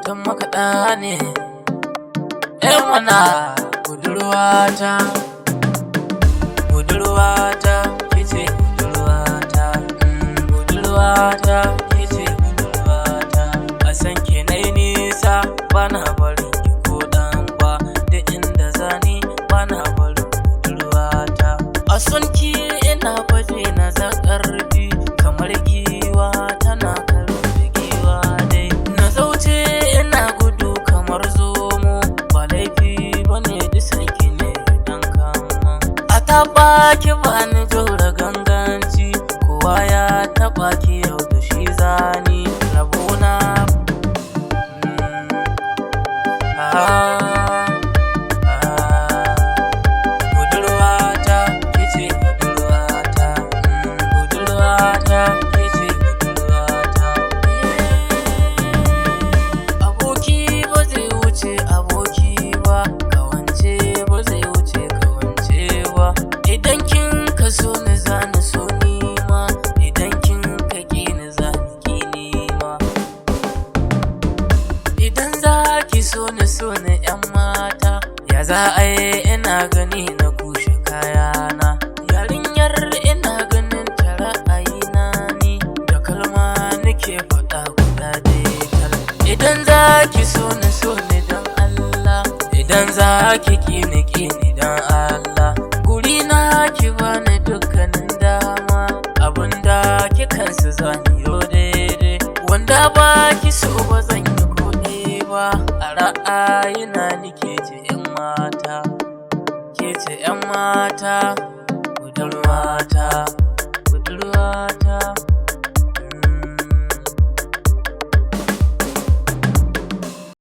autan makaɗa ne. Mana budurwata, budurwata, kice budurwata, budurwata, kice budurwata. A san ki nai nisa bana barin ki ko dan ba, da inda zani bana barin budurwata. A son ki ina baje na zakarfi kamar giwa tana karo da giwa dai. Na zauce ina gudu kamar zomo, ba laifi bane disan ki ne dan kama. A taba ki bani jora ganganci, kowa ya taba ki yau da shi zani rabona. Budurwata kice budurwata, budurwata kice budurwata. Aboki ba zai wuce aboki ba, kawance ba zai wuce kawance ba. Idan kin ka so ni zani so ni ma, idan kin ka ki ni zani ki ni ma. Idan za ki so ni yan mata, ya za a yi ina gani na kushe kayana. Yarinyar ina ganin ta ra'ayina ni, da kalma nake faɗa guda daidai. Idan za ki so ni don Allah, idan za ki ki ni don Allah. Guri na ki bani dukkanin dama, abinda kikansu zani yo daidai. Wanda ba ki so ba zan yi kuɗi ba, a ra'ayina ni ke ce 'yan mata, ke ce 'yan mata.